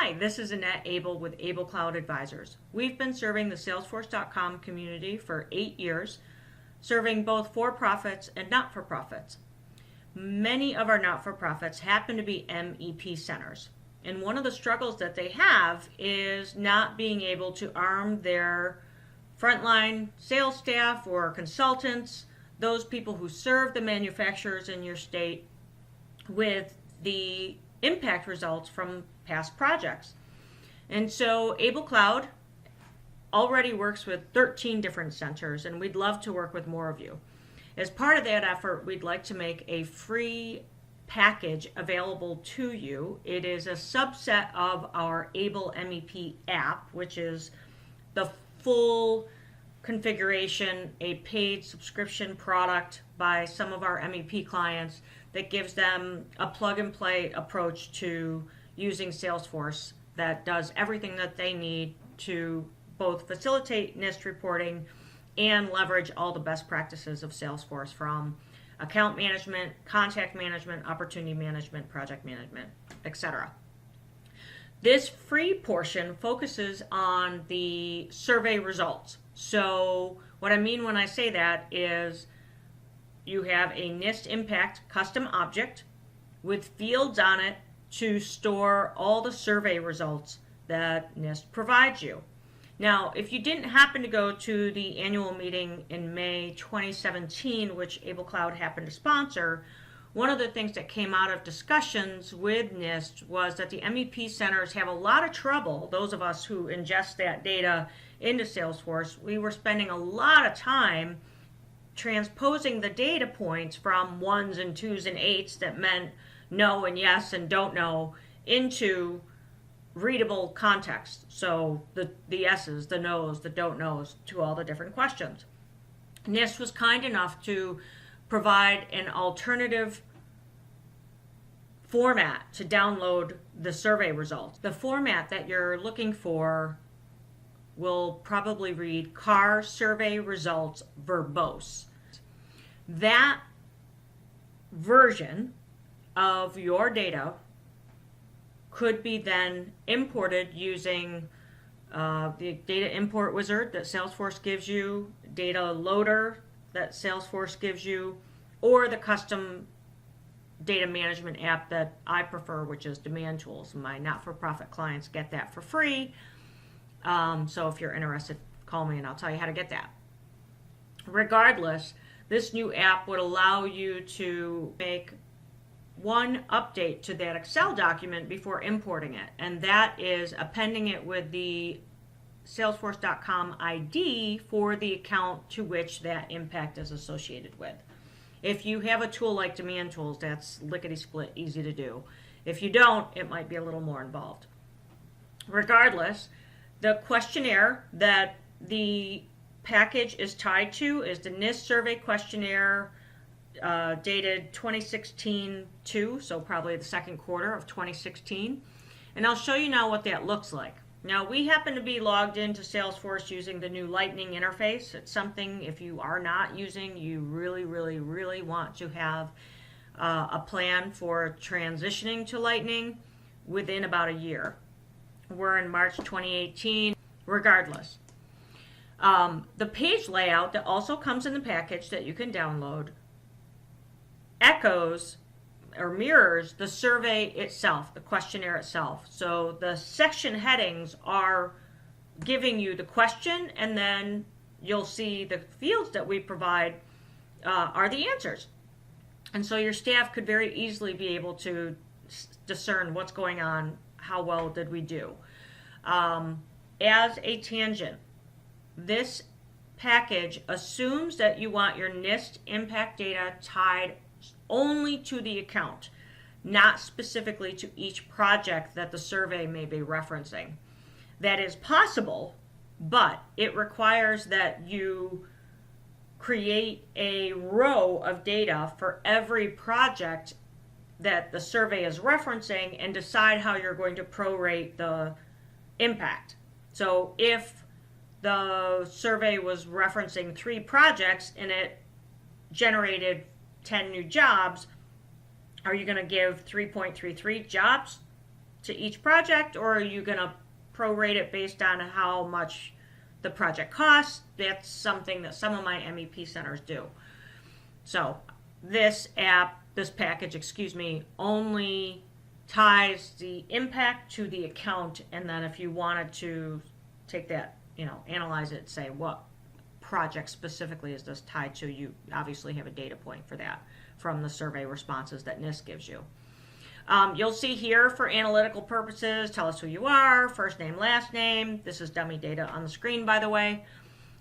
Hi, this is Annette Able with Able Cloud Advisors. We've been serving the Salesforce.com community for 8 years, serving both for-profits and not-for-profits. Many of our not-for-profits happen to be MEP centers. And one of the struggles that they have is not being able to arm their frontline sales staff or consultants, those people who serve the manufacturers in your state, with the impact results from past projects. And so Able Cloud already works with 13 different centers, and we'd love to work with more of you. As part of that effort, we'd like to make a free package available to you. It is a subset of our AbleMEP app, which is the full configuration, a paid subscription product by some of our MEP clients that gives them a plug-and-play approach to using Salesforce that does everything that they need to both facilitate NIST reporting and leverage all the best practices of Salesforce, from account management, contact management, opportunity management, project management, etc. This free portion focuses on the survey results. So what I mean when I say that is you have a NIST Impact custom object with fields on it to store all the survey results that NIST provides you. Now, if you didn't happen to go to the annual meeting in May 2017, which Able Cloud happened to sponsor, one of the things that came out of discussions with NIST was that the MEP centers have a lot of trouble. Those of us who ingest that data into Salesforce, we were spending a lot of time transposing the data points from 1s and 2s and 8s that meant no and yes and don't know into readable context. So the yeses, the nos, the don't knows to all the different questions. NIST was kind enough to provide an alternative format to download the survey results. The format that you're looking for will probably read car survey results verbose. That version of your data could be then imported using the data import wizard that Salesforce gives you, data loader that Salesforce gives you, or the custom data management app that I prefer, which is Demand Tools. My not-for-profit clients get that for free. So if you're interested, call me and I'll tell you how to get that. Regardless, this new app would allow you to make one update to that Excel document before importing it, and that is appending it with the Salesforce.com ID for the account to which that impact is associated with. If you have a tool like Demand Tools, that's lickety-split, easy to do. If you don't, it might be a little more involved. Regardless, the questionnaire that the package is tied to is the NIST survey questionnaire dated 2016-2, so probably the second quarter of 2016. And I'll show you now what that looks like. Now, we happen to be logged into Salesforce using the new Lightning interface. It's something, if you are not using, you really want to have a plan for transitioning to Lightning within about a year. We're in March 2018. Regardless, the page layout that also comes in the package that you can download echoes or mirrors the survey itself, the questionnaire itself. So the section headings are giving you the question, and then you'll see the fields that we provide are the answers. And so your staff could very easily be able to discern what's going on, how well did we do. As a tangent, this package assumes that you want your NIST impact data tied only to the account, not specifically to each project that the survey may be referencing. That is possible, but it requires that you create a row of data for every project that the survey is referencing and decide how you're going to prorate the impact. So if the survey was referencing 3 projects and it generated 10 new jobs, are you going to give 3.33 jobs to each project, or are you going to prorate it based on how much the project costs? That's something that some of my MEP centers do. So this package, only ties the impact to the account, and then if you wanted to take that, analyze it, say what project specifically is this tied to, you obviously have a data point for that from the survey responses that NIST gives you. You'll see here, for analytical purposes, tell us who you are, first name, last name. This is dummy data on the screen, by the way.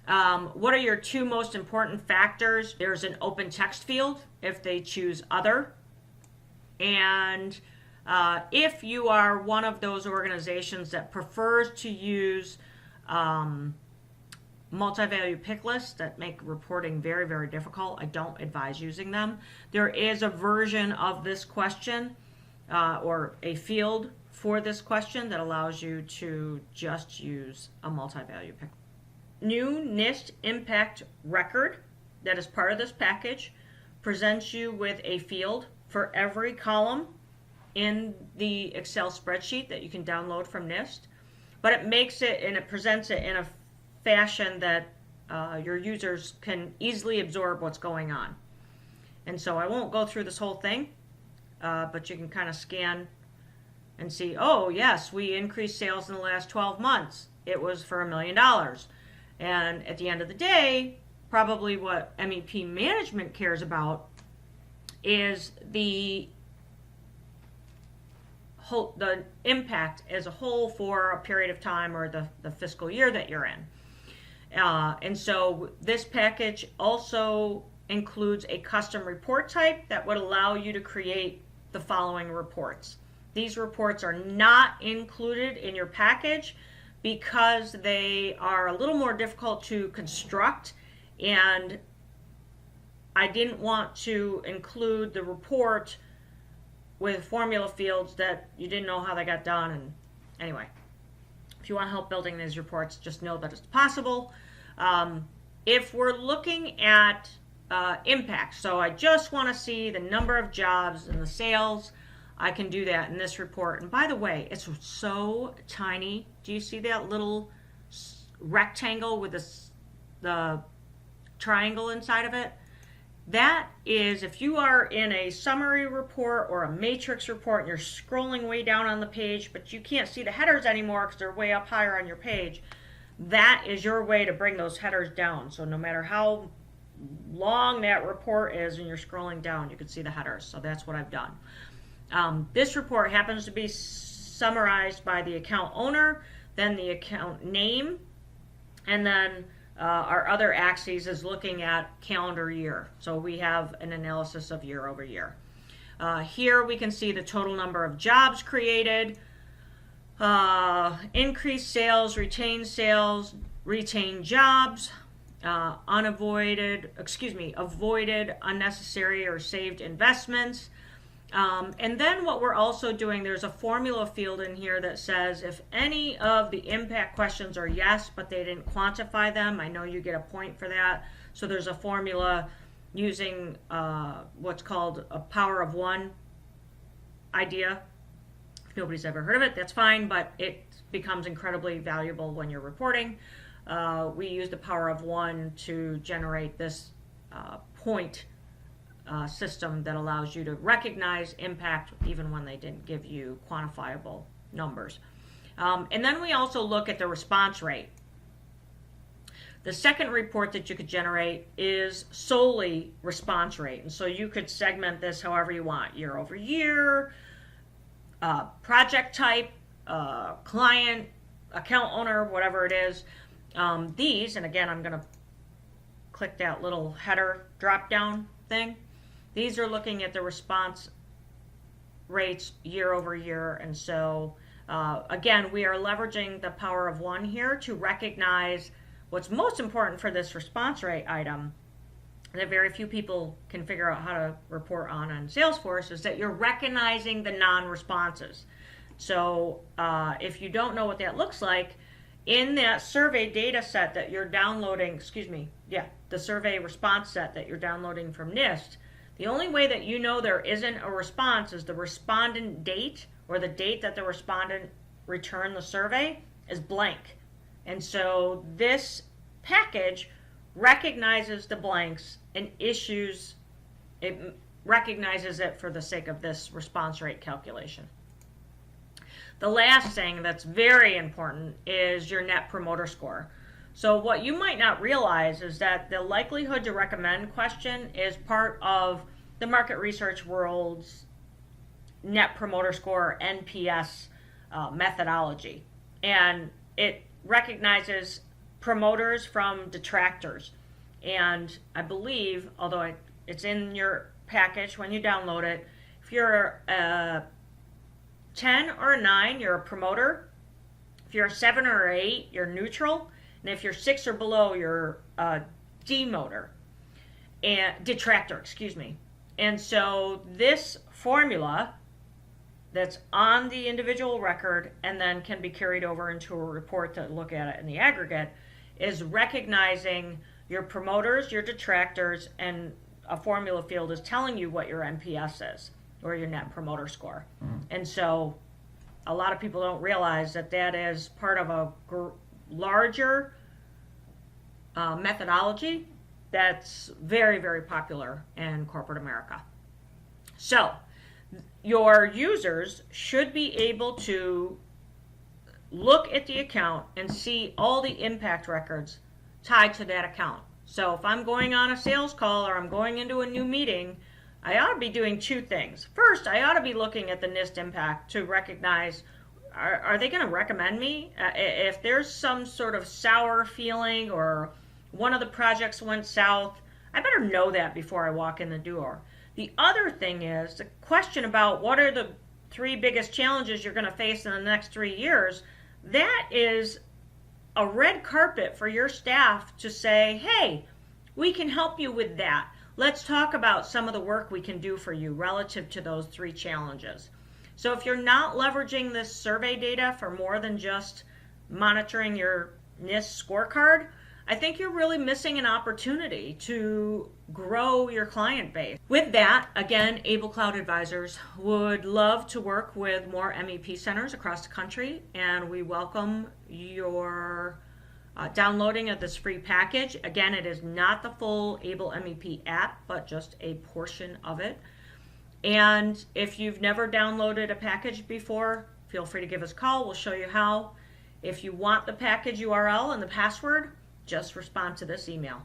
What are your 2 most important factors? There's an open text field if they choose other. And if you are one of those organizations that prefers to use multi-value pick lists that make reporting very, very difficult, I don't advise using them. There is a version of this question or a field for this question that allows you to just use a multi-value pick. New NIST impact record that is part of this package presents you with a field for every column in the Excel spreadsheet that you can download from NIST, but it makes it and it presents it in a fashion that your users can easily absorb what's going on. And so I won't go through this whole thing, but you can kind of scan and see, oh yes, we increased sales in the last 12 months. It was for $1 million. And at the end of the day, probably what MEP management cares about is the impact as a whole for a period of time, or the fiscal year that you're in. And so this package also includes a custom report type that would allow you to create the following reports. These reports are not included in your package because they are a little more difficult to construct, and I didn't want to include the report with formula fields that you didn't know how they got done. And anyway, if you want help building these reports, just know that it's possible. If we're looking at impact, so I just want to see the number of jobs and the sales, I can do that in this report. And by the way, it's so tiny. Do you see that little rectangle with the triangle inside of it? That is, if you are in a summary report or a matrix report and you're scrolling way down on the page, but you can't see the headers anymore because they're way up higher on your page, that is your way to bring those headers down. So no matter how long that report is and you're scrolling down, you can see the headers. So that's what I've done. This report happens to be summarized by the account owner, then the account name, and then our other axis is looking at calendar year. So we have an analysis of year over year. Here we can see the total number of jobs created, increased sales, retained jobs, avoided unnecessary or saved investments. And then what we're also doing, there's a formula field in here that says if any of the impact questions are yes, but they didn't quantify them, I know you get a point for that. So there's a formula using what's called a power of one idea. If nobody's ever heard of it, that's fine, but it becomes incredibly valuable when you're reporting. We use the power of one to generate this point system that allows you to recognize impact even when they didn't give you quantifiable numbers. And then we also look at the response rate. The second report that you could generate is solely response rate. And so you could segment this however you want, year over year, project type, client, account owner, whatever it is. These, and again, I'm going to click that little header drop down thing. These are looking at the response rates year over year. And so, again, we are leveraging the power of one here to recognize what's most important for this response rate item that very few people can figure out how to report on Salesforce, is that you're recognizing the non-responses. So if you don't know what that looks like, in that survey data set that you're downloading, the survey response set that you're downloading from NIST, the only way that you know there isn't a response is the respondent date or the date that the respondent returned the survey is blank. And so this package recognizes the blanks and recognizes it for the sake of this response rate calculation. The last thing that's very important is your Net Promoter Score. So what you might not realize is that the likelihood to recommend question is part of the market research world's Net Promoter Score, NPS methodology. And it recognizes promoters from detractors. And I believe, although it's in your package when you download it, if you're a 10 or a 9, you're a promoter. If you're a 7 or an 8, you're neutral. And if you're 6 or below, you're a detractor, excuse me. And so this formula that's on the individual record and then can be carried over into a report to look at it in the aggregate is recognizing your promoters, your detractors, and a formula field is telling you what your NPS is, or your Net Promoter Score. And so a lot of people don't realize that that is part of a larger methodology that's very, very popular in corporate America. So your users should be able to look at the account and see all the impact records tied to that account. So if I'm going on a sales call or I'm going into a new meeting, I ought to be doing two things. First, I ought to be looking at the NIST impact to recognize, are they going to recommend me? If there's some sort of sour feeling or one of the projects went south, I better know that before I walk in the door. The other thing is the question about what are the 3 biggest challenges you're going to face in the next 3 years. That is a red carpet for your staff to say, hey, we can help you with that. Let's talk about some of the work we can do for you relative to those 3 challenges. So if you're not leveraging this survey data for more than just monitoring your NIST scorecard, I think you're really missing an opportunity to grow your client base. With that, again, Able Cloud Advisors would love to work with more MEP centers across the country, and we welcome your downloading of this free package. Again, it is not the full AbleMEP app, but just a portion of it. And if you've never downloaded a package before, feel free to give us a call. We'll show you how. If you want the package URL and the password, just respond to this email.